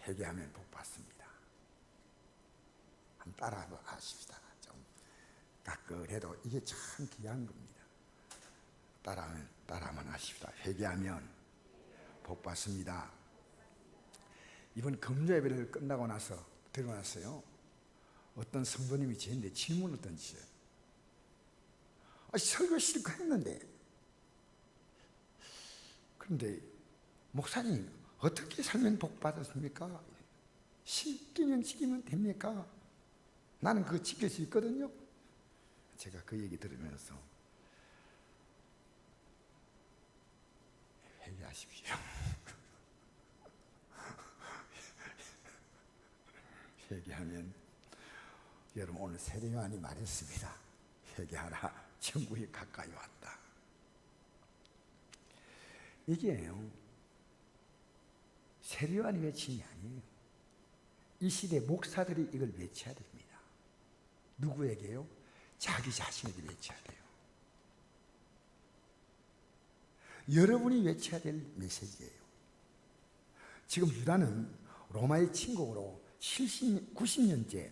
회개하면 복 받습니다. 한번 따라 하십시다. 좀 가끔해도 이게 참 귀한 겁니다. 따라하면 하십시다. 회개하면 복 받습니다. 이번 금요 예배를 끝나고 나서 들어왔어요. 어떤 성도님이 저한테 질문을 던지셔요. 설교 실컷 했는데, 그런데 목사님 어떻게 살면 복 받았습니까? 10기는 지키면 됩니까? 나는 그거 지킬 수 있거든요. 제가 그 얘기 들으면서 회개하십시오. 회개하면, 여러분 오늘 세례요한이 말했습니다. 회개하라, 천국이 가까이 왔다. 이게요, 세례요한이 외친 게 아니에요. 이 시대 목사들이 이걸 외쳐야 됩니다. 누구에게요? 자기 자신에게 외쳐야 돼요. 여러분이 외쳐야 될 메시지예요. 지금 유다는 로마의 침공으로 90년째,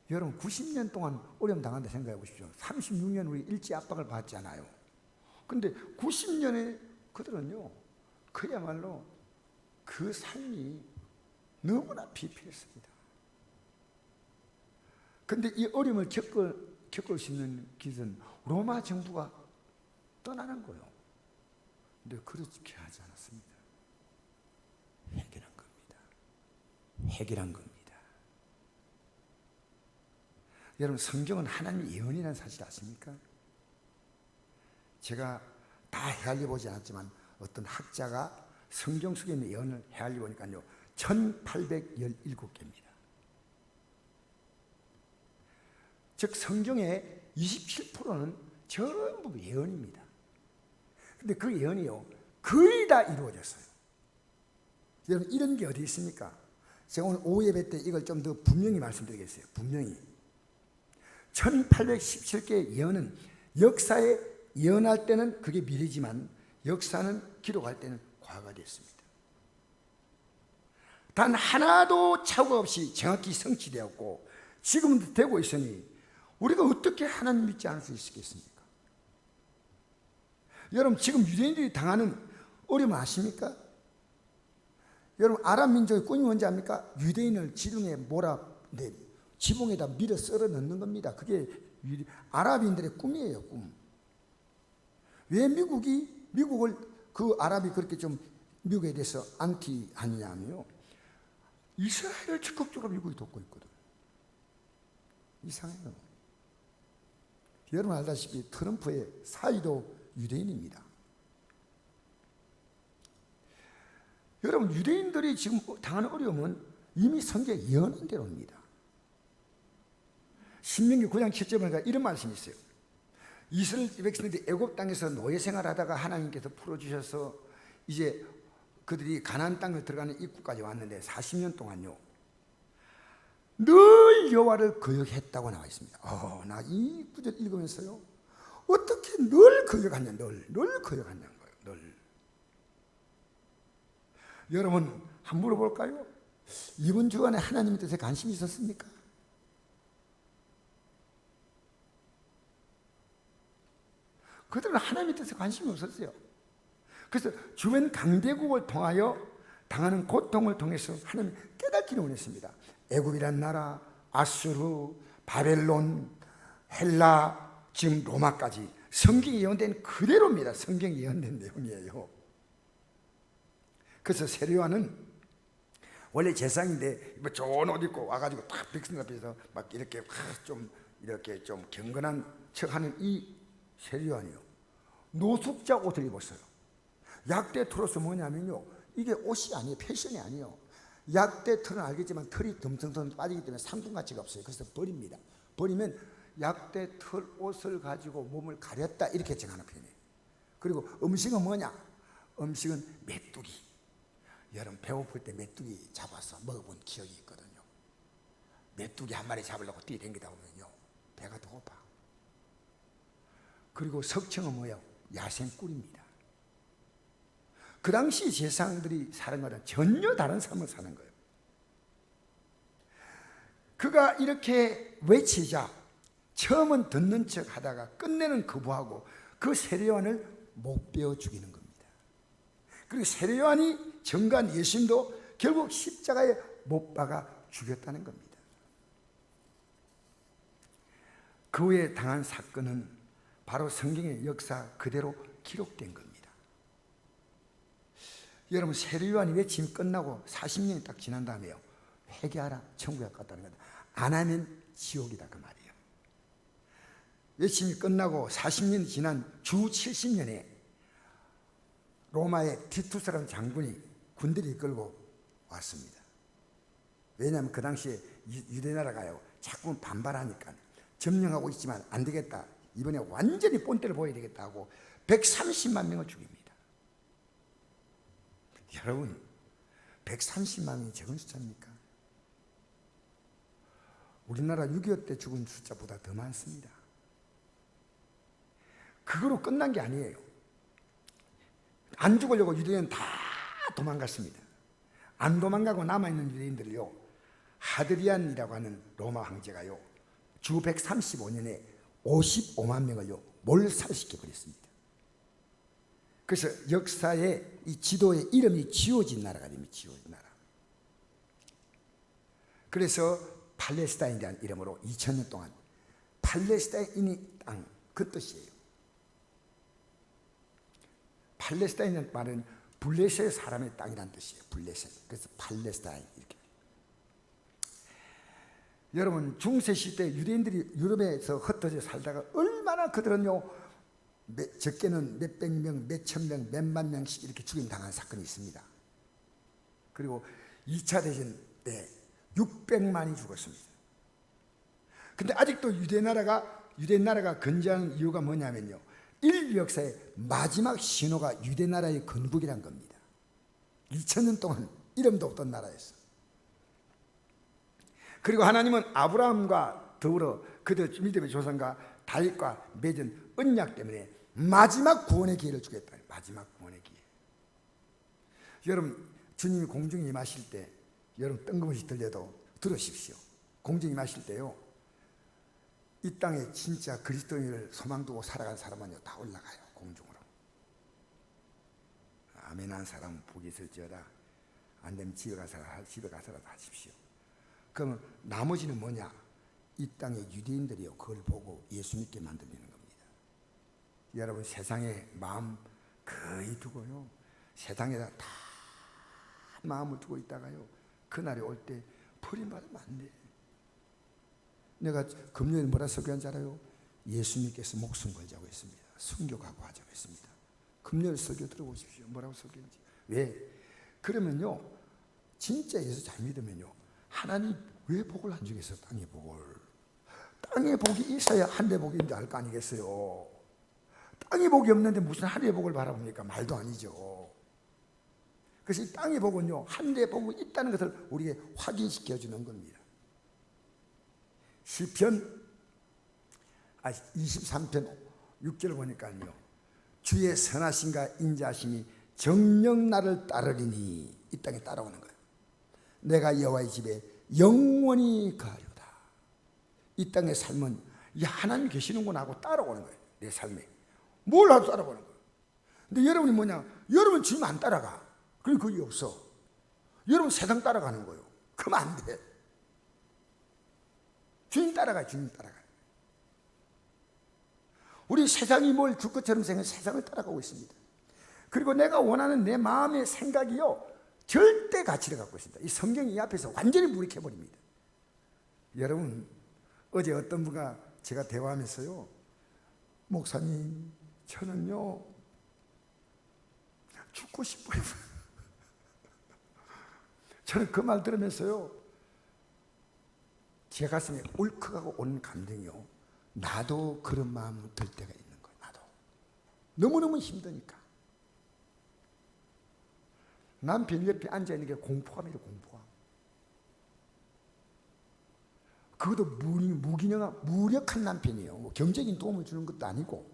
여러분 90년 동안 어려움 당한다 생각해 보십시오. 36년 우리 일제 압박을 받잖아요. 근데 90년에 그들은요, 그야말로 그 삶이 너무나 비필했습니다. 근데 이 어려움을 겪을 수 있는 길은 로마 정부가 떠나는 거예요. 근데 그렇게 하지 않았습니다. 해결한 겁니다. 해결한 겁니다. 여러분, 성경은 하나님의 예언이라는 사실 아십니까? 제가 다 헤아려 보지 않았지만 어떤 학자가 성경 속에 있는 예언을 헤아려 보니까요, 1817개입니다. 즉 성경의 27%는 전부 예언입니다. 근데 그 예언이요, 거의 다 이루어졌어요. 여러분, 이런 게 어디 있습니까? 제가 오늘 오후 예배 때 이걸 좀 더 분명히 말씀드리겠어요. 분명히 1817개의 예언은 역사에 예언할 때는 그게 미래지만 역사는 기록할 때는 과거가 됐습니다. 단 하나도 착오 없이 정확히 성취되었고 지금도 되고 있으니 우리가 어떻게 하나님 믿지 않을 수 있겠습니까? 여러분, 지금 유대인들이 당하는 어려움 아십니까? 여러분, 아랍 민족의 꿈이 뭔지 압니까? 유대인을 지붕에 지붕에다 밀어 썰어 넣는 겁니다. 그게 아랍인들의 꿈이에요, 꿈. 왜 미국을 그 아랍이 그렇게 좀 미국에 대해서 안티 하느냐면요, 이스라엘을 적극적으로 미국이 돕고 있거든. 이상해요. 여러분 알다시피 트럼프의 사위도 유대인입니다. 여러분, 유대인들이 지금 당하는 어려움은 이미 성경에 예언한 대로입니다. 신명기 9장 7절에 보니까 이런 말씀이 있어요. 이스라엘 백성들이 애굽 땅에서 노예 생활하다가 하나님께서 풀어주셔서 이제 그들이 가나안 땅에 들어가는 입구까지 왔는데 40년 동안요, 늘 여호와를 거역했다고 나와 있습니다. 나 이 구절 읽으면서요, 어떻게 늘 거역하냐, 늘 거역하냐는 거예요. 늘. 여러분, 한번 물어볼까요? 이번 주간에 하나님의 뜻에 관심이 있었습니까? 그들은 하나님의 뜻에 관심이 없었어요. 그래서 주변 강대국을 통하여 당하는 고통을 통해서 하나님이 깨닫기를 원했습니다. 애굽이란 나라, 아수르, 바벨론, 헬라, 지금 로마까지 성경에 예언된 그대로입니다. 성경에 예언된 내용이에요. 그래서 세례요한은 원래 제사장인데 좋은 옷 입고 와가지고 딱 백성 앞에서 막 이렇게 좀 경건한 척하는 이 세례요한이요, 노숙자 옷을 입었어요. 약대 털옷은 뭐냐면요, 이게 옷이 아니에요. 패션이 아니에요. 약대 털은 알겠지만 털이 듬성듬 빠지기 때문에 상품 가치가 없어요. 그래서 버립니다. 버리면 약대 털 옷을 가지고 몸을 가렸다, 이렇게 정하는 표현이에요. 그리고 음식은 뭐냐? 음식은 메뚜기. 여러분, 배고플 때 메뚜기 잡아서 먹어본 기억이 있거든요. 메뚜기 한 마리 잡으려고 뛰어다니다 보면요, 배가 더 고파. 그리고 석청은 뭐예요? 야생꿀입니다. 그 당시 제사장들이 사는 거랑 전혀 다른 삶을 사는 거예요. 그가 이렇게 외치자 처음은 듣는 척 하다가 끝내는 거부하고 그 세례요한을 못 베어 죽이는 겁니다. 그리고 세례요한이 전간 예수님도 결국 십자가에 못 박아 죽였다는 겁니다. 그 후에 당한 사건은 바로 성경의 역사 그대로 기록된 겁니다. 여러분, 세례요한이 외침 끝나고 40년이 딱 지난 다음에요, 회개하라, 천국에 갔다는 거다. 안 하면 지옥이다, 그 말이에요. 외침이 끝나고 40년이 지난 주 70년에 로마의 티투스라는 장군이 군대를 이끌고 왔습니다. 왜냐하면 그 당시에 유대나라가요 자꾸 반발하니까 점령하고 있지만 안 되겠다, 이번에 완전히 본때를 보여야 되겠다 하고 130만 명을 죽입니다. 여러분, 130만 명이 적은 숫자입니까? 우리나라 6.25 때 죽은 숫자보다 더 많습니다. 그거로 끝난 게 아니에요. 안 죽으려고 유대인은 다 도망갔습니다. 안 도망가고 남아있는 유대인들을요, 하드리안이라고 하는 로마 황제가요 주 135년에 55만 명을요 몰살시켜 버렸습니다. 그래서 역사에 이 지도에 이름이 지워진 나라가 됩니다. 지워진 나라. 그래서 팔레스타인이라는 이름으로 2000년 동안 팔레스타인이 땅, 그 뜻이에요. 팔레스타인이라는 말은 블레셋 사람의 땅이라는 뜻이에요. 블레셋. 그래서 팔레스타인 이렇게. 여러분, 중세 시대 유대인들이 유럽에서 흩어져 살다가 얼마나 그들은요 적게는 몇백 명, 몇천 명, 몇만 명씩 이렇게 죽임 당한 사건이 있습니다. 그리고 2차 대전 때 600만이 죽었습니다. 근데 아직도 유대나라가 건재하는 이유가 뭐냐면요, 인류 역사의 마지막 신호가 유대나라의 건국이란 겁니다. 2000년 동안 이름도 없던 나라였어. 그리고 하나님은 아브라함과 더불어 그들 믿음의 조상과 다윗과 맺은 언약 때문에 마지막 구원의 기회를 주겠다. 마지막 구원의 기회. 여러분, 주님이 공중에 임하실 때 여러분 뜬금없이 들려도 들으십시오. 공중에 임하실 때요, 이 땅에 진짜 그리스도인을 소망 두고 살아간 사람은요 다 올라가요, 공중으로. 아멘한 사람은 복이 있을지어다. 안 되면 집에 가서라도 하십시오. 그러면 나머지는 뭐냐? 이 땅의 유대인들이요 그걸 보고 예수 믿게 만들리는 겁니다. 여러분, 세상에 마음 거의 두고요, 세상에다 다 마음을 두고 있다가요 그날이 올 때 버림받으면 안 돼. 내가 금요일 뭐라 설교한 줄 알아요? 예수님께서 목숨 걸자고 했습니다. 순교 각오하자고 했습니다. 금요일 설교 들어보십시오. 뭐라고 설교했는지. 왜? 그러면요 진짜 예수 잘 믿으면요 하나님 왜 복을 안 주겠어요? 땅의 복을. 땅의 복이 있어야 하늘의 복인지 알 거 아니겠어요? 땅의 복이 없는데 무슨 하늘의 복을 바라봅니까? 말도 아니죠. 그래서 이 땅의 복은요 하늘의 복이 있다는 것을 우리에게 확인시켜 주는 겁니다. 시편 23편 6절을 보니까요, 주의 선하심과 인자하심이 정녕 나를 따르리니, 이 땅에 따라오는 거예요. 내가 여호와의 집에 영원히 가려다. 이 땅의 삶은 이 하나님 계시는구나 하고 따라오는 거예요. 내 삶에 뭘 하고 따라오는 거예요. 근데 여러분이 뭐냐, 여러분 주님 안 따라가. 그럼 그게 없어. 여러분 세상 따라가는 거예요. 그러면 안 돼. 주님 따라가요. 주님 따라가요. 우리 세상이 뭘 줄 것처럼 생각 세상을 따라가고 있습니다. 그리고 내가 원하는 내 마음의 생각이요 절대 가치를 갖고 있습니다. 이 성경이 이 앞에서 완전히 무력해버립니다. 여러분, 어제 어떤 분과 제가 대화하면서요, 목사님 저는요 죽고 싶어요. 저는 그 말 들으면서요 제 가슴에 울컥하고 오는 감정이요, 나도 그런 마음 들 때가 있는 거예요. 나도 너무너무 힘드니까. 남편 옆에 앉아있는 게 공포감이에요. 공포감. 그것도 무력한 남편이에요. 뭐 경제적인 도움을 주는 것도 아니고.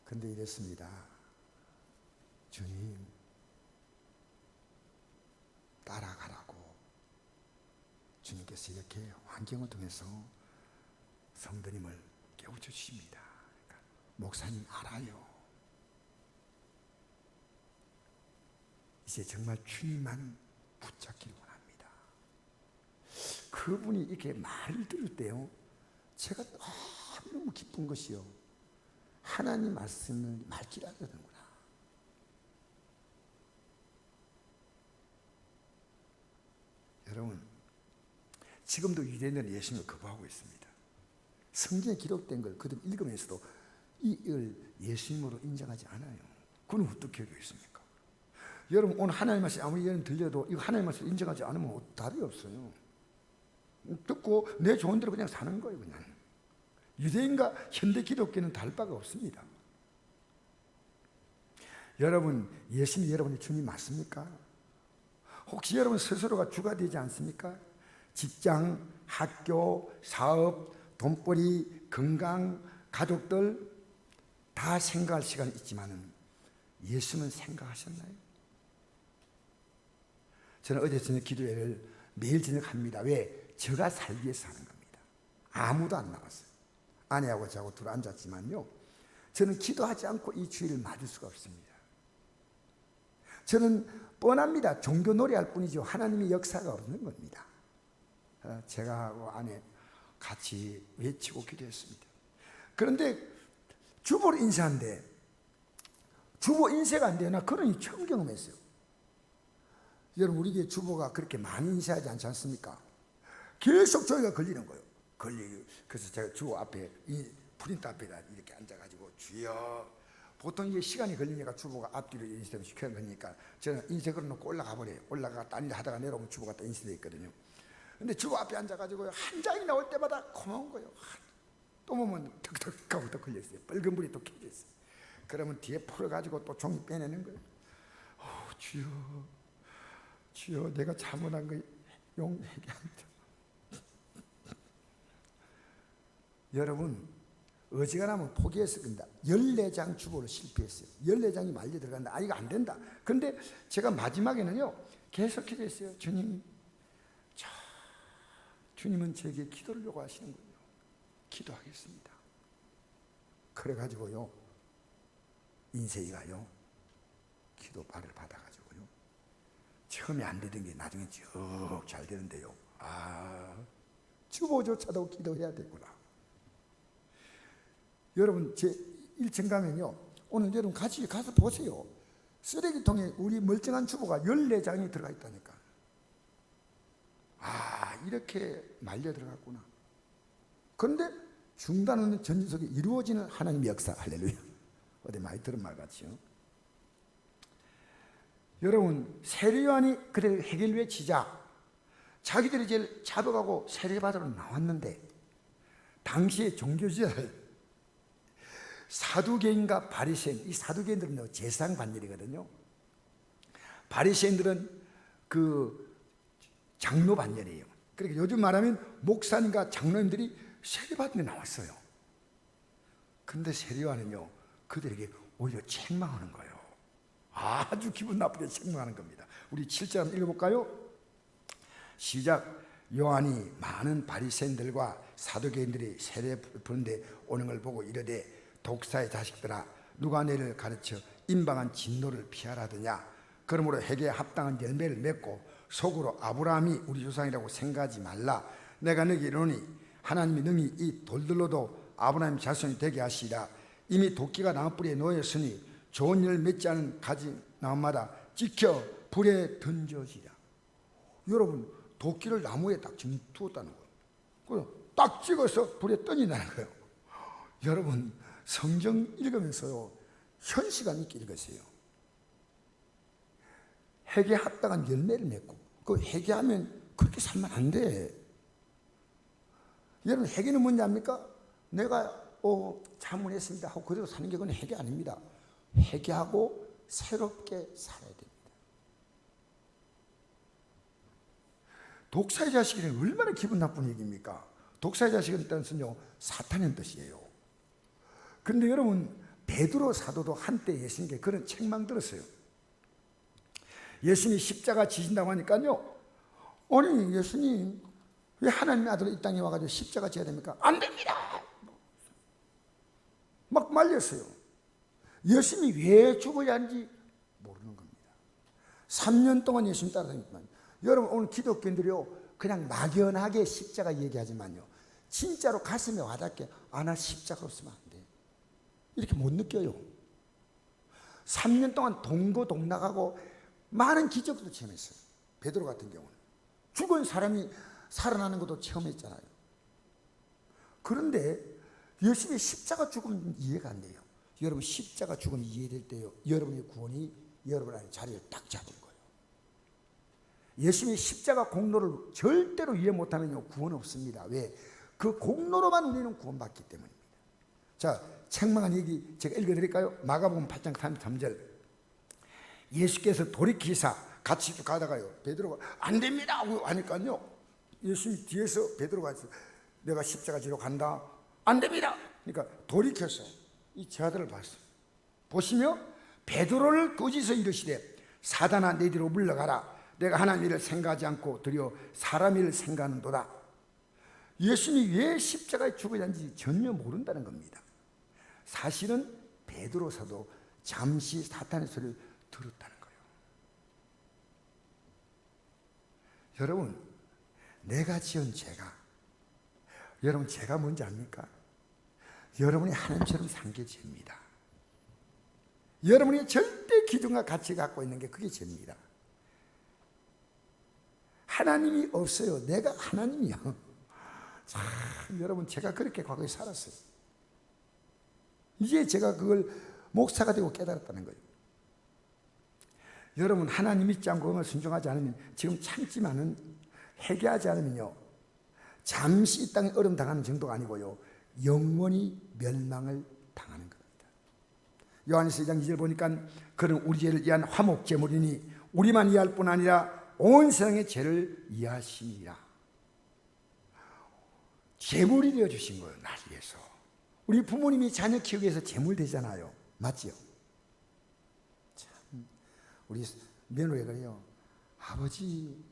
근데 이랬습니다. 주님 따라가라고 주님께서 이렇게 환경을 통해서 성도님을 깨우쳐 주십니다. 그러니까 목사님 알아요. 이제 정말 주님만 붙잡기를 원합니다. 그분이 이렇게 말을 들을 때요, 제가 너무 기쁜 것이요, 하나님 말씀을 말귀라하는구나. 여러분, 지금도 유대인들은 예수님을 거부하고 있습니다. 성경에 기록된 걸 그들 읽으면서도 이걸 예수님으로 인정하지 않아요. 그건 어떻게 되겠습니까? 여러분, 오늘 하나님 말씀이 아무리 예를 들려도 이거 하나님 말씀을 인정하지 않으면 답이 없어요. 듣고 내 좋은 대로 그냥 사는 거예요. 그냥 유대인과 현대 기독교는 다를 바가 없습니다. 여러분, 예수님이 여러분의 주님 맞습니까? 혹시 여러분 스스로가 주가 되지 않습니까? 직장, 학교, 사업, 돈벌이, 건강, 가족들 다 생각할 시간이 있지만은 예수는 생각하셨나요? 저는 어제 저녁 기도회를 매일 저녁 합니다. 왜? 제가 살기 위해서 하는 겁니다. 아무도 안 나갔어요. 아내하고 저하고 둘 앉았지만요, 저는 기도하지 않고 이 주일을 맞을 수가 없습니다. 저는 뻔합니다. 종교 노래할 뿐이죠. 하나님의 역사가 없는 겁니다. 제가 하고 아내 같이 외치고 기도했습니다. 그런데 주보를 인쇄한대. 주보 인쇄가 안 돼요. 나 그런 일 처음 경험했어요. 여러분, 우리 교회 주보가 그렇게 많이 인쇄하지 않지 않습니까? 계속 저희가 걸리는 거예요. 그래서 제가 주보 앞에, 이 프린터 앞에다 이렇게 앉아가지고, 주여, 보통 이게 시간이 걸리니까 주보가 앞뒤로 인쇄되면 시켜야 되니까 저는 인쇄 걸어놓고 올라가 버려요. 올라가 딴 일 하다가 내려오면 주보가 또 인쇄되어 있거든요. 근데 주보 앞에 앉아가지고 한 장이 나올 때마다 고마운 거예요. 또 보면 턱턱 하고 또 걸려있어요. 빨간 불이 또 켜져 있어요. 그러면 뒤에 풀어가지고 또 종이 빼내는 거예요. 주여, 주여, 내가 잘못한 거 용서하게 합니다. 여러분, 어지간하면 포기했을 겁니다. 14장 주보를 실패했어요. 14장이 말려 들어간다. 이거 안 된다. 그런데 제가 마지막에는요, 계속해서 했어요. 주님은 제게 기도를 요구하시는군요. 기도하겠습니다. 그래가지고요, 인쇄이가요, 기도발을 받아가지고요, 처음에 안 되던 게 나중에 쭉 잘 되는데요. 주보조차도 기도해야 되구나. 여러분, 제 1층 가면요, 오늘 여러분 같이 가서 보세요. 쓰레기통에 우리 멀쩡한 주보가 14장이 들어가 있다니까. 이렇게 말려 들어갔구나. 그런데 중단 없는 전진 속에 이루어지는 하나님의 역사. 할렐루야. 어디 많이 들은 말 같지요. 여러분, 세례요한이 그래 해결 치자 자기들이 제일 잡아가고 세례받으러 나왔는데, 당시의 종교지들 사두개인과 바리새인, 이 사두개인들은 제사장 반열이거든요. 바리새인들은 그 장로 반열이에요. 그러니까 요즘 말하면 목사님과 장로님들이 세례받는 데 나왔어요. 근데 세례요한은요, 그들에게 오히려 책망하는 거예요. 아주 기분 나쁘게 책망하는 겁니다. 우리 7절 한번 읽어볼까요? 시작. 요한이 많은 바리새인들과 사두개인들이 세례 부는데 오는 걸 보고 이르되, 독사의 자식들아, 누가 너희를 가르쳐 임방한 진노를 피하라더냐? 그러므로 회개에 합당한 열매를 맺고 속으로 아브라함이 우리 조상이라고 생각하지 말라. 내가 너희에게 이르노니 하나님이 능히 이 돌들로도 아브라함 자손이 되게 하시리라. 이미 도끼가 나무뿌리에 놓였으니 좋은 열 맺지 않은 가지 나무마다 찍혀 불에 던져지라. 여러분, 도끼를 나무에 딱 두었다는 거예요. 딱 찍어서 불에 던진다는 거예요. 여러분, 성경 읽으면서요, 현시간 있게 읽으세요. 회개에 합당한 열매를 맺고, 그 회개하면 그렇게 살면 안 돼. 여러분, 회개는 뭔지 압니까? 내가 잘못했습니다 하고 그대로 사는 게 그건 회개 아닙니다. 회개하고 새롭게 살아야 됩니다. 독사의 자식이란 얼마나 기분 나쁜 얘기입니까? 독사의 자식은 뜻은요, 사탄의 뜻이에요. 그런데 여러분, 베드로 사도도 한때 예수님께 그런 책망 들었어요. 예수님이 십자가 지신다고 하니까요, 아니 예수님, 왜 하나님의 아들 이 땅에 와가지고 십자가 져야 됩니까? 안 됩니다. 막 말렸어요. 예수님이 왜 죽어야 하는지 모르는 겁니다. 3년 동안 예수님 따라다녔지만, 여러분 오늘 기독교인들이요 그냥 막연하게 십자가 얘기하지만요, 진짜로 가슴에 와닿게 나 십자가 없으면 안 돼, 이렇게 못 느껴요. 3년 동안 동고동락하고 많은 기적도 체험했어요. 베드로 같은 경우는 죽은 사람이 살아나는 것도 체험했잖아요. 그런데 예수님의 십자가 죽음은 이해가 안 돼요. 여러분 십자가 죽음이 이해될 때요, 여러분의 구원이 여러분 안에 자리를 딱 잡은 거예요. 예수님의 십자가 공로를 절대로 이해 못하면요 구원 없습니다. 왜? 그 공로로만 우리는 구원받기 때문입니다. 자, 책망한 얘기 제가 읽어드릴까요? 마가복음 8장 33절. 예수께서 돌이키사 같이 가다가요, 베드로가 안 됩니다 하니까요, 예수님 뒤에서 베드로가 내가 십자가 지러 간다, 안 됩니다. 그러니까 돌이켜서 이 제 아들을 봤어요. 보시며 베드로를 꾸짖어 이르시되 사단아 내 뒤로 물러가라. 내가 하나님 일을 생각하지 않고 드려 사람 일을 생각하는도다. 예수님이 왜 십자가에 죽어야 하는지 전혀 모른다는 겁니다. 사실은 베드로 사도 잠시 사탄의 소리를 들었다는 거예요. 여러분, 내가 지은 죄가, 여러분 죄가 뭔지 압니까? 여러분이 하나님처럼 산 게 죄입니다. 여러분이 절대 기준과 가치 갖고 있는 게 그게 죄입니다. 하나님이 없어요. 내가 하나님이요. 참, 여러분 제가 그렇게 과거에 살았어요. 이제 제가 그걸 목사가 되고 깨달았다는 거예요. 여러분 하나님 믿지 않고 음을 순종하지 않으면, 지금 참지만은 회개하지 않으면요 잠시 이 땅에 얼음 당하는 정도가 아니고요 영원히 멸망을 당하는 겁니다. 요한일서 2장 2절 보니까 그는 우리 죄를 위한 화목 제물이니 우리만 이해할 뿐 아니라 온 세상의 죄를 이해하시니라. 제물이 되어주신 거예요. 날 위해서. 우리 부모님이 자녀 키우기 위해서 제물 되잖아요. 맞지요? 참, 우리 며느리가 그래요. 아버지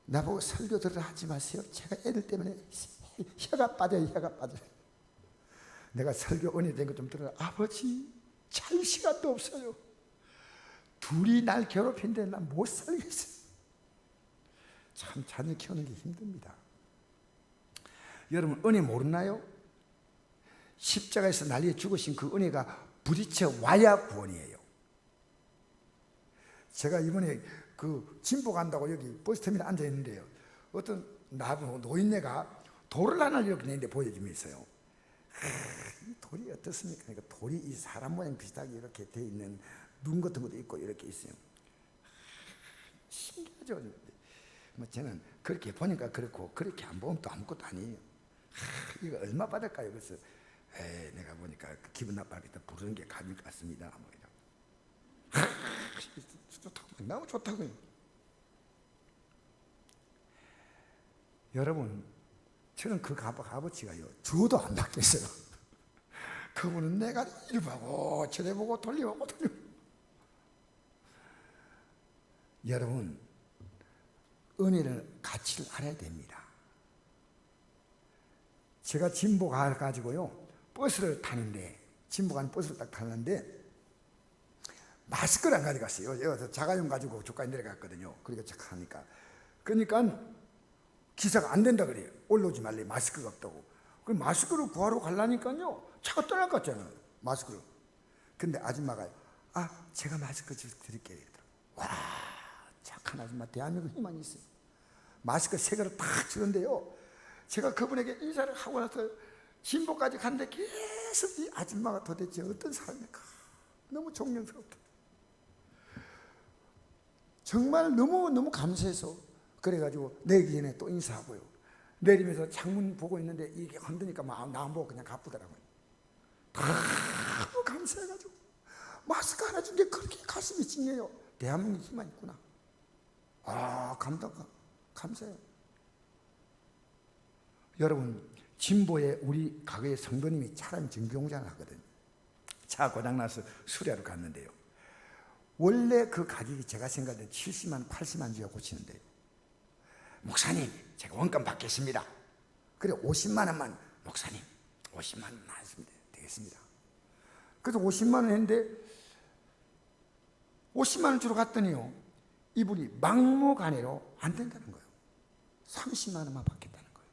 나보고 설교 들으라 하지 마세요. 제가 애들 때문에 혀가 빠져요. 혀가 빠져요. 내가 설교 은혜 된 거 좀 들으라. 아버지 잘 시간도 없어요. 둘이 날 괴롭히는데 난 못 살겠어요. 참 자녀 키우는 게 힘듭니다. 여러분 은혜 모르나요? 십자가에서 난리에 죽으신 그 은혜가 부딪혀 와야 구원이에요. 제가 이번에 그 진보 간다고 여기 버스터미널에 앉아 있는데요, 어떤 노인네가 돌을 하나 이렇게 내는데 보여주면서요, 이 돌이 어떻습니까? 그러니까 돌이 이 사람 모양 비슷하게 이렇게 돼 있는 눈 같은 것도 있고 이렇게 있어요. 신기하죠. 뭐 저는 그렇게 보니까 그렇고, 그렇게 안 보면 또 아무것도 아니에요. 이거 얼마 받을까요? 그래서 내가 보니까 기분 나빠하겠다, 부르는 게 감일 것 같습니다. 뭐 좋다고, 너무 좋다고요. 여러분, 저는 그 값어치가요 주어도 안 받겠어요. 그분은 내가 이리 보고 저리 보고 돌려보고 여러분, 은혜를 가치를 알아야 됩니다. 제가 진보 가가지고요 버스를 타는데, 진보 가는 버스를 딱 타는데 마스크를 안 가져갔어요. 여기서 자가용 가지고 저까지 내려갔거든요. 그러니까 착하니까. 그러니까 기사가 안 된다 그래요. 올라오지 말래, 마스크가 없다고. 그 마스크를 구하러 가려니까요 차가 떠날 것 같잖아요, 마스크를. 근데 아줌마가 제가 마스크 드릴게요. 와, 착한 아줌마, 대한민국 힘만 있어요. 마스크 3개를 탁 주는데요, 제가 그분에게 인사를 하고 나서 진보까지 갔는데 계속 이 아줌마가 도대체 어떤 사람입니까? 너무 존경스럽다. 정말 너무 감사해서 그래가지고 내기 전에 또 인사하고요, 내리면서 창문 보고 있는데 이게 흔드니까 나 안 보고 그냥 가쁘더라고요. 너무 감사해가지고 마스크 하나 준 게 그렇게 가슴이 찡해요. 대한민국 힘만 있구나. 감사해요. 여러분, 진보에 우리 가게의 성도님이 차량 정비공장을 하거든요. 차 고장나서 수리하러 갔는데요, 원래 그 가격이 제가 생각할 때 70만 80만 주고 고치는데요, 목사님 제가 원금 받겠습니다. 그래 50만 원만 목사님 50만 원 하시면 되겠습니다. 그래서 50만 원 했는데 50만 원 주러 갔더니요, 이분이 막무가내로 안 된다는 거예요. 30만 원만 받겠다는 거예요.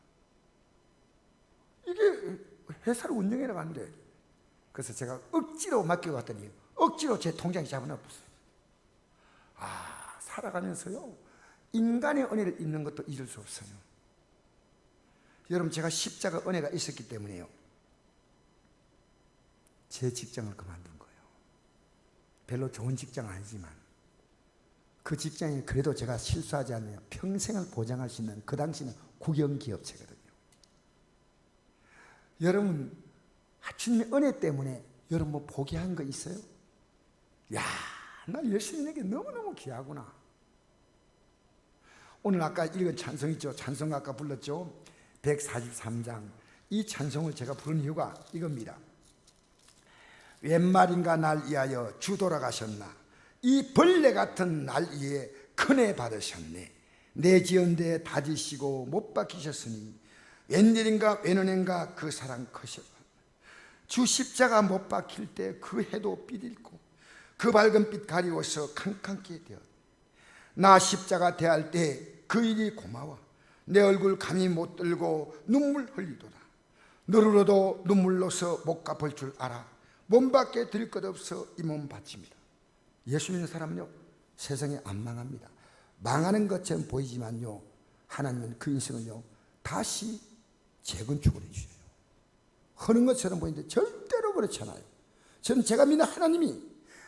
이게 회사를 운영해 나가는데, 그래서 제가 억지로 맡겨갔더니 억지로 제 통장에 잡아넣었어요. 살아가면서요, 인간의 은혜를 잊는 것도 잊을 수 없어요. 여러분, 제가 십자가 은혜가 있었기 때문에요, 제 직장을 그만둔 거예요. 별로 좋은 직장은 아니지만 그 직장이 그래도 제가 실수하지 않으면 평생을 보장할 수 있는, 그 당시는 국영기업체거든요. 여러분, 주님의 은혜 때문에 여러분 뭐 포기한 거 있어요? 야, 나 예수님에게 너무너무 귀하구나. 오늘 아까 읽은 찬송 있죠? 찬송 아까 불렀죠? 143장. 이 찬송을 제가 부른 이유가 이겁니다. 웬 말인가 날 위하여 주 돌아가셨나, 이 벌레 같은 날 위에 큰애 받으셨네. 내 지은 데 다지시고 못 박히셨으니 웬일인가 웬은행가 그 사랑 크셔. 주 십자가 못 박힐 때 그 해도 삐들고 그 밝은 빛 가리워서 캄캄게 되었. 나 십자가 대할 때 그 일이 고마워. 내 얼굴 감히 못 들고 눈물 흘리도다. 너로도 눈물로서 못 갚을 줄 알아. 몸밖에 드릴 것 없어 이 몸 바칩니다. 예수 믿는 사람은요, 세상에 안 망합니다. 망하는 것처럼 보이지만요, 하나님은 그 인생을요 다시 재건축을 해주셔요. 하는 것처럼 보이는데 절대로 그렇잖아요. 제가 믿는 하나님이,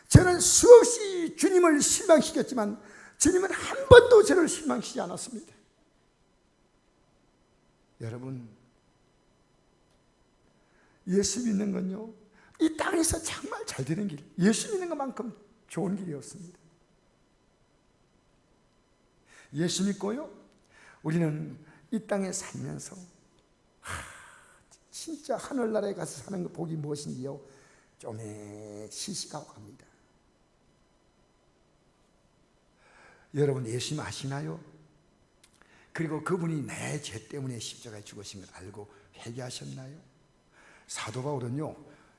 저는 수없이 주님을 실망시켰지만 주님은 한 번도 저를 실망시키지 않았습니다. 여러분, 예수 믿는 건요, 이 땅에서 정말 잘 되는 길, 예수 믿는 것만큼 좋은 길이었습니다. 예수 믿고요, 우리는 이 땅에 살면서 진짜 하늘나라에 가서 사는 복이 무엇인지요, 좀 시시하고 갑니다. 여러분, 예수님 아시나요? 그리고 그분이 내 죄 때문에 십자가에 죽으신 걸 알고 회개하셨나요? 사도 바울은요,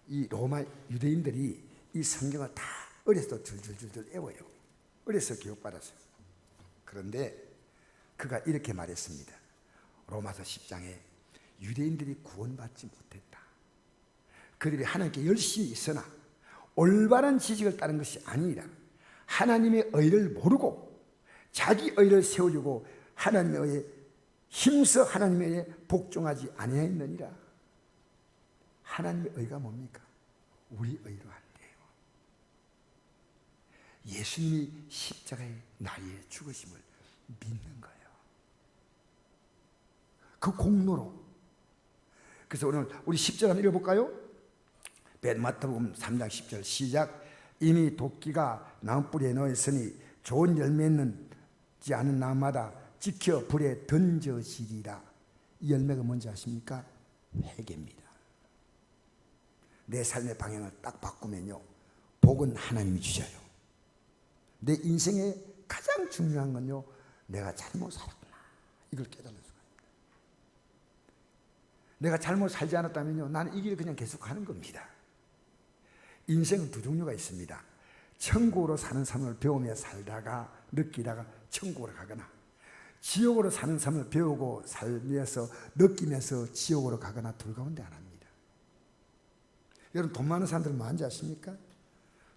이 로마 유대인들이 이 성경을 다 어려서 줄줄줄줄 외워요. 어려서 교육받았어요. 그런데 그가 이렇게 말했습니다. 로마서 10장에 유대인들이 구원받지 못했다. 그들이 하나님께 열심히 있으나 올바른 지식을 따른 것이 아니라 하나님의 의를 모르고 자기 의를 세우려고 하나님의 의에 힘써 하나님의 의에 복종하지 아니하였느니라. 하나님의 의가 뭡니까? 우리 의로 안 돼요. 예수님이 십자가에 나의 죽으심을 믿는 거예요. 그 공로로. 그래서 오늘 우리 10절 한번 읽어볼까요? 마태복음 3장 10절 시작. 이미 도끼가 나무뿌리에 넣었으니 좋은 열매 있는지 않은 나무마다 지켜 불에 던져지리라. 이 열매가 뭔지 아십니까? 회개입니다. 내 삶의 방향을 딱 바꾸면요, 복은 하나님이 주셔요. 내 인생의 가장 중요한 건요, 내가 잘못 살았구나, 이걸 깨달을 수가 있습니다. 내가 잘못 살지 않았다면요, 나는 이 길을 그냥 계속 가는 겁니다. 인생은 두 종류가 있습니다. 천국으로 사는 삶을 배우며 살다가 느끼다가 천국으로 가거나, 지옥으로 사는 삶을 배우고 살면서 느끼면서 지옥으로 가거나, 둘 가운데 하나입니다. 여러분, 돈 많은 사람들은 뭐하는지 아십니까?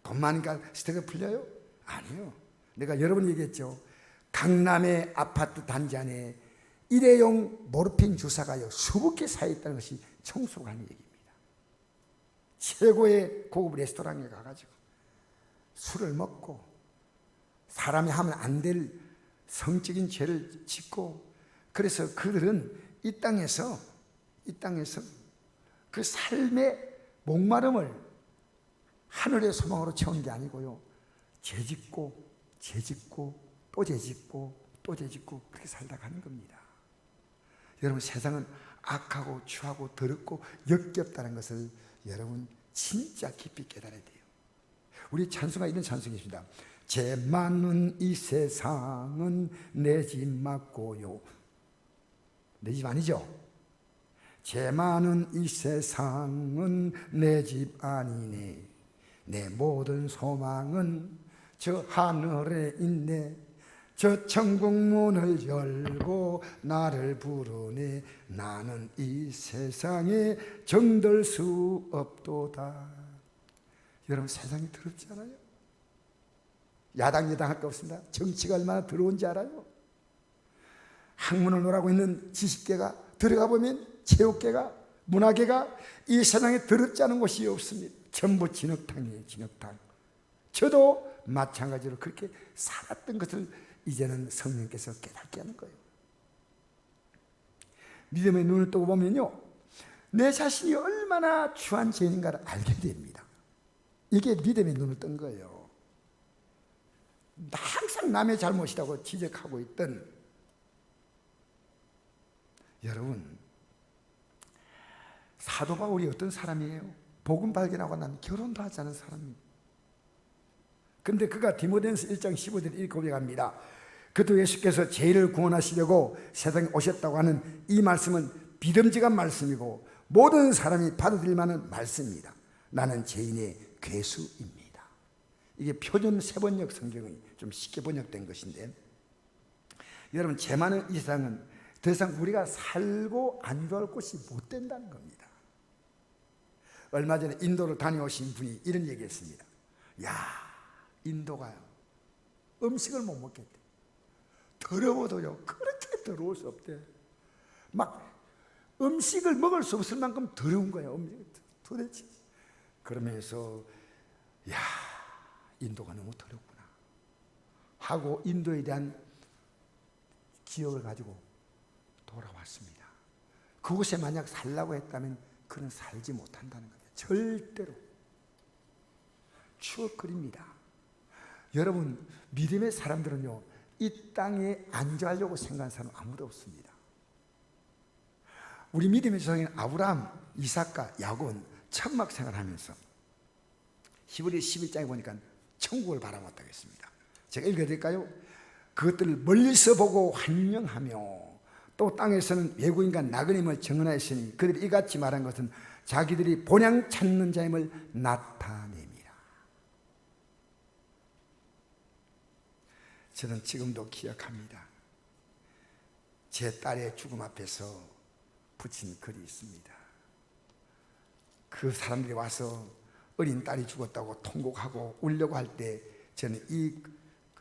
돈 많으니까 스트레스 풀려요? 아니요. 내가 여러 번 얘기했죠. 강남의 아파트 단지 안에 일회용 모르핀 주사가요 수백 개 쌓여있다는 것이 청소가 하는 얘기입니다. 최고의 고급 레스토랑에 가가지고 술을 먹고 사람이 하면 안 될 성적인 죄를 짓고, 그래서 그들은 이 땅에서 그 삶의 목마름을 하늘의 소망으로 채우는 게 아니고요, 죄짓고 또 죄짓고 그렇게 살다 가는 겁니다. 여러분, 세상은 악하고 추하고 더럽고 역겹다는 것을 여러분 진짜 깊이 깨달아야 돼요. 우리 찬송가 이런 찬송이 있습니다. 죄 많은 이 세상은 내 집 맞고요. 내 집 아니죠? 죄 많은 이 세상은 내 집 아니네. 내 모든 소망은 저 하늘에 있네. 저 천국 문을 열고 나를 부르네. 나는 이 세상에 정들 수 없도다. 여러분, 세상이 더럽지 않아요? 야당 여당 할 거 없습니다. 정치가 얼마나 더러운지 알아요? 학문을 논하고 있는 지식계가 들어가 보면, 체육계가, 문화계가 이 세상에 더럽지 않은 곳이 없습니다. 전부 진흙탕이에요. 진흙탕. 저도 마찬가지로 그렇게 살았던 것을 이제는 성령께서 깨닫게 하는 거예요. 믿음의 눈을 뜨고 보면요, 내 자신이 얼마나 추한 죄인인가를 알게 됩니다. 이게 믿음의 눈을 뜬 거예요. 항상 남의 잘못이라고 지적하고 있던 여러분, 사도 바울이 어떤 사람이에요? 복음 발견하고 난 결혼도 하지 않은 사람입니다. 근데 그가 디모데전서 1장 15절에 이렇게 고백합니다. 그도 예수께서 죄인을 구원하시려고 세상에 오셨다고 하는 이 말씀은 비듬직한 말씀이고 모든 사람이 받아들일 만한 말씀입니다. 나는 죄인의 괴수입니다. 이게 표준 세번역 성경이 좀 쉽게 번역된 것인데, 여러분, 죄 많은 이 세상은 더 이상 우리가 살고 안주할 곳이 못 된다는 겁니다. 얼마 전에 인도를 다녀오신 분이 이런 얘기했습니다. 야, 인도가요, 음식을 못 먹겠대. 더러워도요, 그렇게 더러울 수 없대. 막 음식을 먹을 수 없을 만큼 더러운 거예요. 음식이 도대체. 그러면서 야, 인도가 너무 더럽구나 하고 인도에 대한 기억을 가지고 돌아왔습니다. 그곳에 만약 살라고 했다면 그는 살지 못한다는 거예요. 절대로. 추억거립니다. 여러분, 믿음의 사람들은요, 이 땅에 안주하려고 생각하는 사람 아무도 없습니다. 우리 믿음의 조상인 아브라함, 이삭과 야곱은 천막 생활하면서 히브리 11장에 보니까 천국을 바라봤다고 했습니다. 제가 읽어드릴까요? 그것들을 멀리서 보고 환영하며 또 땅에서는 외국인과 나그네임을 증언하였으니 그들이 이같이 말한 것은 자기들이 본향 찾는 자임을 나타냅니다. 저는 지금도 기억합니다. 제 딸의 죽음 앞에서 붙인 글이 있습니다. 그 사람들이 와서 어린 딸이 죽었다고 통곡하고 울려고 할 때 저는 이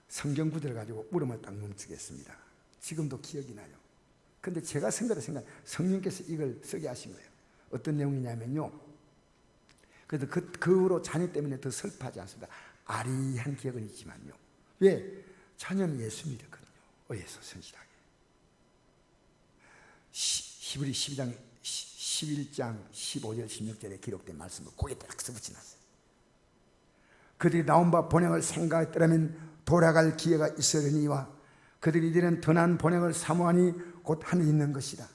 성경 구절을 가지고 울음을 딱 멈추겠습니다. 지금도 기억이 나요. 근데 제가 성령께서 이걸 쓰게 하신 거예요. 어떤 내용이냐면요, 그래도 그 후로 자녀 때문에 더 슬퍼하지 않습니다. 아리한 기억은 있지만요. 왜? 자녀는 예수 믿었거든요. 의에서 성실하게. 히브리 11장 15절 16절에 기록된 말씀을 거기에 딱 써붙여놨어요. 그들이 나온 바 본향을 생각했더라면 돌아갈 기회가 있으려니와 그들이 이제는 더 나은 본향을 사모하니 곧 하늘에 있는 것이다.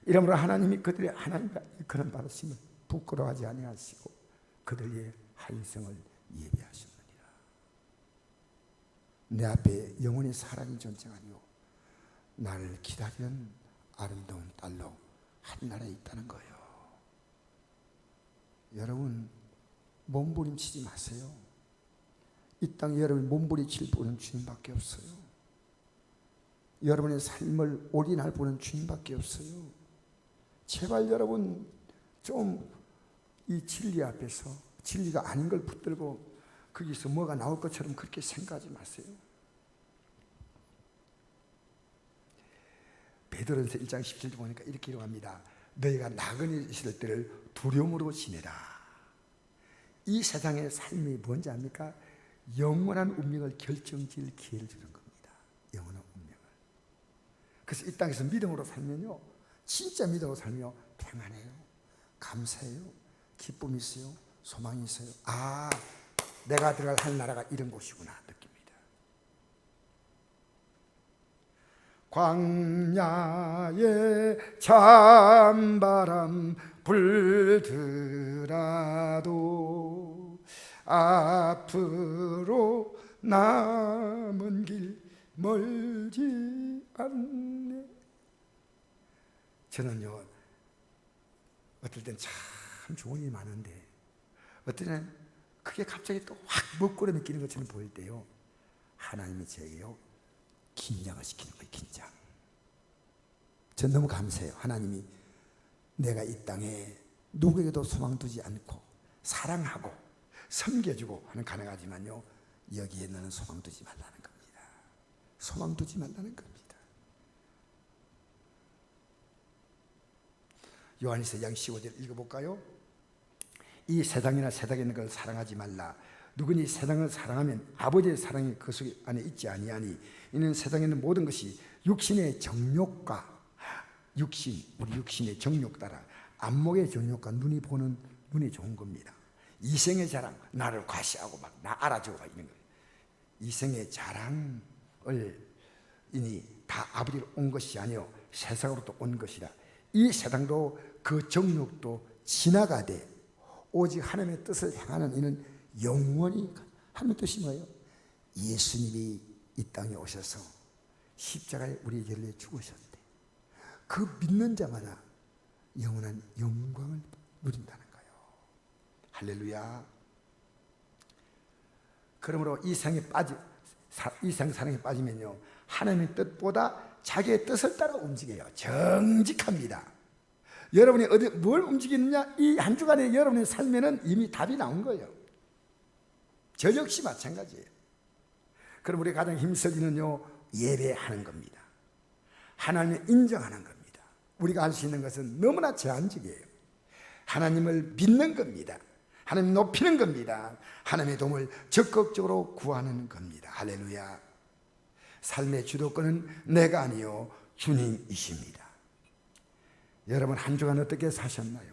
이러므로 하나님이 그들의 하나님과 그런 받으심을 부끄러워하지 아니하시고 그들의 한성을 예비하셨느니라. 내 앞에 영원히 살아있는 존재가니요, 나를 기다리는 아름다운 딸로 하늘나라에 있다는 거예요. 여러분, 몸부림치지 마세요. 이 땅에 여러분이 몸부림칠 분은 주님밖에 없어요. 여러분의 삶을 올인할 분은 주님밖에 없어요. 제발 여러분 좀 이 진리 앞에서 진리가 아닌 걸 붙들고 거기서 뭐가 나올 것처럼 그렇게 생각하지 마세요. 베드로전서 1장 17절 보니까 이렇게 기록합니다. 너희가 나그네 있을 때를 두려움으로 지내라. 이 세상의 삶이 뭔지 압니까? 영원한 운명을 결정지을 기회를 주는 겁니다. 영원한 운명을. 그래서 이 땅에서 믿음으로 살면요, 진짜 믿음으로 살면 평안해요, 감사해요, 기쁨이 있어요, 소망이 있어요. 아, 내가 들어갈 하늘나라가 이런 곳이구나 느낍니다. 광야에 찬바람 불더라도 앞으로 남은 길 멀지 않네. 저는요, 어떨 땐 참 좋은 일이 많은데 어떨 때는 그게 갑자기 또 확 먹구름이 끼는 것처럼 보일 때요, 하나님이 제게요 긴장을 시키는 거예요. 긴장. 전 너무 감사해요. 하나님이 내가 이 땅에 누구에게도 소망 두지 않고 사랑하고 섬겨주고 하는 가능하지만요, 여기에 너는 소망 두지 말라는 겁니다. 소망 두지 말라는 겁니다. 요한일서 2장 15절 읽어볼까요? 이 세상이나 세상에 있는 걸 사랑하지 말라. 누구니 세상을 사랑하면 아버지의 사랑이 그 속 안에 있지 아니하니 이는 세상에 있는 모든 것이 육신의 정욕과 우리 육신의 정욕 따라 안목의 정욕과 눈이 보는 눈이 좋은 겁니다. 이생의 자랑, 나를 과시하고 막 나 알아주고 막 이런 거예요. 이생의 자랑을 이니 다 아버지로 온 것이 아니요 세상으로부터 온 것이라. 이 세상도 그 정욕도 지나가되 오직 하나님의 뜻을 행하는 이는 영원히. 하나님의 뜻이 뭐예요? 예수님이 이 땅에 오셔서 십자가에 우리의 죄를 위해 죽으셨대. 그 믿는 자마다 영원한 영광을 누린다는 거예요. 할렐루야. 그러므로 이 세상 사랑에 빠지면요, 하나님의 뜻보다 자기의 뜻을 따라 움직여요. 정직합니다. 여러분이 어디 뭘 움직이느냐, 이 한 주간의 여러분의 삶에는 이미 답이 나온 거예요. 저 역시 마찬가지예요. 그럼 우리 가장 힘쓰기는요, 예배하는 겁니다. 하나님을 인정하는 겁니다. 우리가 할 수 있는 것은 너무나 제한적이에요. 하나님을 믿는 겁니다. 하나님 높이는 겁니다. 하나님의 도움을 적극적으로 구하는 겁니다. 할렐루야. 삶의 주도권은 내가 아니요 주님이십니다. 여러분 한 주간 어떻게 사셨나요?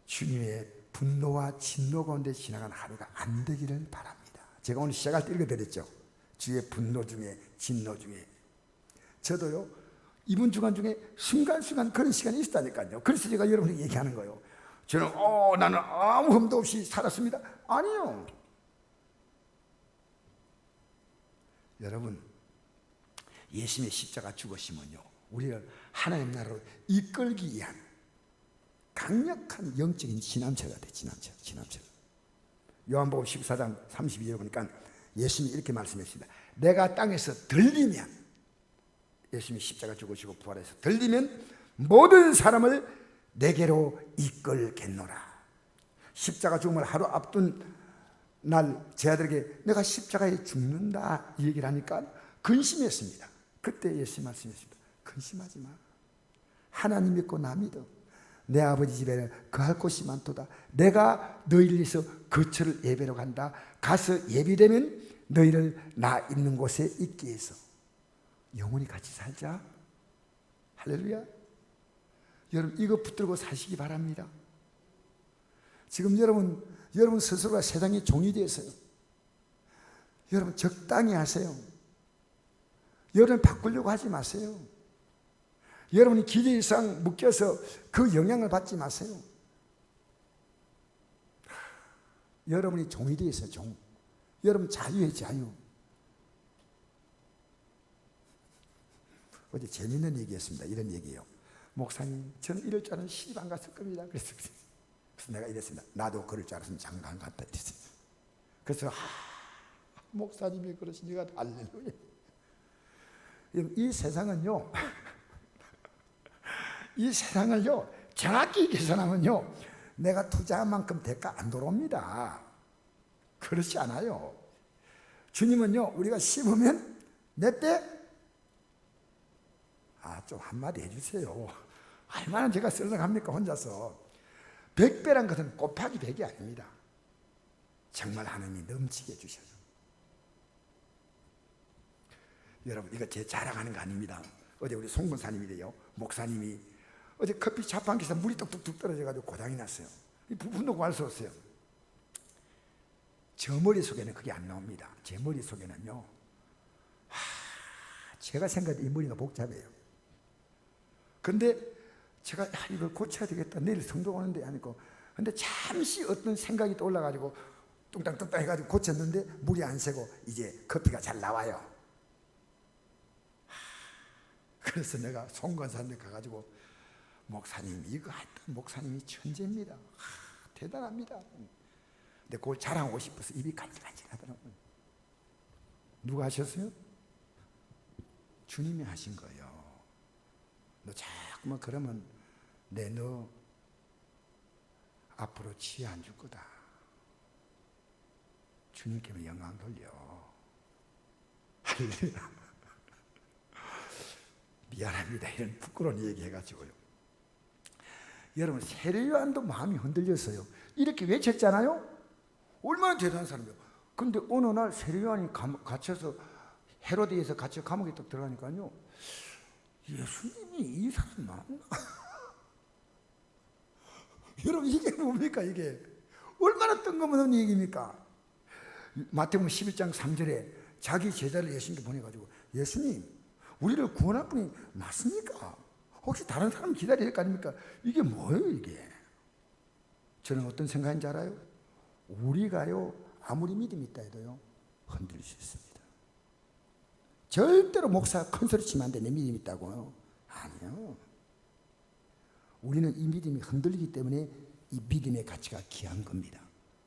주님의 분노와 진노 가운데 지나간 하루가 안 되기를 바랍니다. 제가 오늘 시작할 때 읽어드렸죠. 주의 분노 중에 진노 중에. 저도요 이번 주간 중에 순간순간 그런 시간이 있었다니까요. 그래서 제가 여러분에게 얘기하는 거예요. 저는 나는 아무 흠도 없이 살았습니다. 아니요. 여러분 예수님의 십자가 죽으시면요, 우리를 하나님 나라로 이끌기 위한 강력한 영적인 지남체가 돼. 지남체. 요한복음 14장 32절에 보니까 예수님이 이렇게 말씀했습니다. 내가 땅에서 들리면, 예수님이 십자가 죽으시고 부활해서 들리면 모든 사람을 내게로 이끌겠노라. 십자가 죽음을 하루 앞둔 날 제 아들에게 내가 십자가에 죽는다 이 얘기를 하니까 근심했습니다. 그때 예수님 말씀했습니다. 근심하지 마. 하나님 믿고 나 믿어. 내 아버지 집에는 거할 곳이 많도다. 내가 너희를 위해서 거처를 예배로 간다. 가서 예비되면 너희를 나 있는 곳에 있게 해서 영원히 같이 살자. 할렐루야. 여러분 이거 붙들고 사시기 바랍니다. 지금 여러분 스스로가 세상의 종이 되어서요, 여러분 적당히 하세요. 여러분 바꾸려고 하지 마세요. 여러분이 기대 이상 묶여서 그 영향을 받지 마세요. 여러분이 종이 되어 있어요. 종. 여러분 자유의 자유. 어제 재밌는 얘기였습니다. 이런 얘기예요. 목사님, 저는 이럴 줄 알았는데 시집 안 갔을 겁니다. 그래서 내가 이랬습니다. 나도 그럴 줄 알았으면 장가 갔다 이랬어요. 그래서 목사님이 그러시니까 할렐루야. 이 세상은요, 이 세상을요 정확히 계산하면요, 내가 투자한 만큼 대가 안 돌아옵니다. 그렇지 않아요. 주님은요, 우리가 심으면 몇 배? 좀 한마디 해주세요. 얼마나 제가 썰렁합니까 혼자서. 100배란 것은 곱하기 100이 아닙니다. 정말 하나님이 넘치게 해주셔요. 여러분 이거 제 자랑하는 거 아닙니다. 어제 우리 송근사님이래요, 목사님이 어제 커피 자판기에서 물이 뚝뚝뚝 떨어져가지고 고장이 났어요. 이 부분도 구할 수 없어요. 저 머릿속에는 그게 안 나옵니다. 제 머릿속에는요, 제가 생각해도 이 머리가 복잡해요. 근데 제가 이걸 고쳐야 되겠다, 내일 성도 오는데 하니까, 근데 잠시 어떤 생각이 떠올라가지고 뚱땅뚱땅 해가지고 고쳤는데 물이 안 새고 이제 커피가 잘 나와요. 그래서 내가 송건사한테 가가지고 목사님 이거 하여튼 목사님이 천재입니다. 대단합니다. 근데 그걸 자랑하고 싶어서 입이 간질간질하더라고요. 누가 하셨어요? 주님이 하신 거예요. 너 자꾸만 그러면 너 앞으로 지혜 안 줄 거다. 주님께만 영광 돌려. 할렐루야. 미안합니다. 이런 부끄러운 얘기 해가지고요. 여러분 세례요한도 마음이 흔들렸어요. 이렇게 외쳤잖아요. 얼마나 대단한 사람이에요. 근데 어느 날 세례요한이 갇혀서 헤로디에서 갇혀 감옥에 딱 들어가니까요. 예수님이 이 사람 맞나? 여러분 이게 뭡니까 이게? 얼마나 뜬금없는 얘기입니까? 마태복음 11장 3절에 자기 제자를 예수님께 보내가지고 예수님 우리를 구원할 분이 맞습니까? 혹시 다른 사람 기다려야 될 거 아닙니까? 이게 뭐예요 이게? 저는 어떤 생각인지 알아요? 우리가요 아무리 믿음이 있다 해도요 흔들릴 수 있습니다. 절대로 목사 큰 소리 치면 안 돼. 내 믿음이 있다고요. 아니요. 우리는 이 믿음이 흔들리기 때문에 이 믿음의 가치가 귀한 겁니다.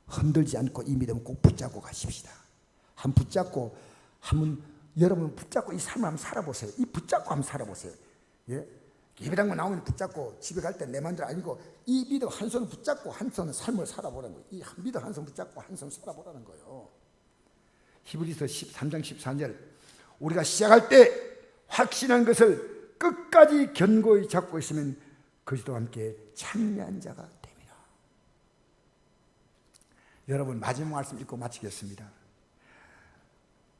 흔들지 않고 이 믿음을 꼭 붙잡고 가십시다. 여러분 붙잡고 이 삶을 한번 살아보세요. 이 붙잡고 한번 살아보세요. 예? 예배당만 나오면 붙잡고 집에 갈 때 내 마음대로 아니고 이 믿음 한 손을 붙잡고 한 손은 삶을 살아보라는 거예요. 이 믿음 한 손 붙잡고 한 손 살아보라는 거예요. 히브리서 13장 14절 우리가 시작할 때 확신한 것을 끝까지 견고히 잡고 있으면 그리스도와 함께 참여한 자가 됩니다. 여러분 마지막 말씀 읽고 마치겠습니다.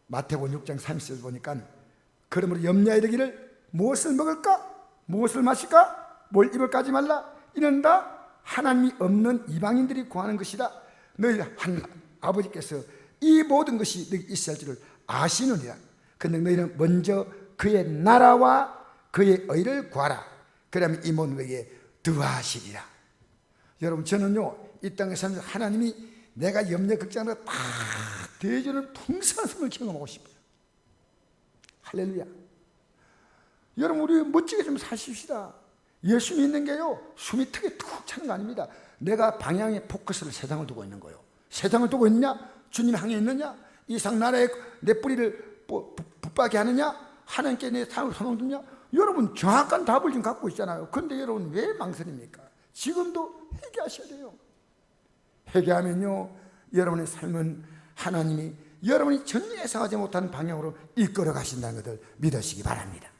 마태복음 6장 30절 보니까 그러므로 염려에 이르기를 무엇을 먹을까? 무엇을 마실까? 뭘 입을까 하지 말라. 이는 다 하나님이 없는 이방인들이 구하는 것이다. 너희 한 아버지께서 이 모든 것이 너희 있어야 할 줄을 아시느니라. 그런데 너희는 먼저 그의 나라와 그의 의를 구하라. 그러면 이 모든 것에 더하시리라. 여러분 저는요 이 땅에 살면서 하나님이 내가 염려 걱정하는 다 대주는 풍성한 삶을 경험하고 싶어요. 할렐루야. 여러분 우리 멋지게 좀 사십시다. 예수 믿는 게요 숨이 턱에 툭 차는 거 아닙니다. 내가 방향에 포커스를 세상을 두고 있는 거예요. 세상을 두고 있느냐? 주님 향해 있느냐? 이상 나라에 내 뿌리를 붙박이 하느냐? 하나님께 내 삶을 소망 두냐? 여러분 정확한 답을 지금 갖고 있잖아요. 그런데 여러분 왜 망설입니까? 지금도 회개하셔야 돼요. 회개하면요 여러분의 삶은 하나님이 여러분이 전혀 예상하지 못한 방향으로 이끌어 가신다는 것을 믿으시기 바랍니다.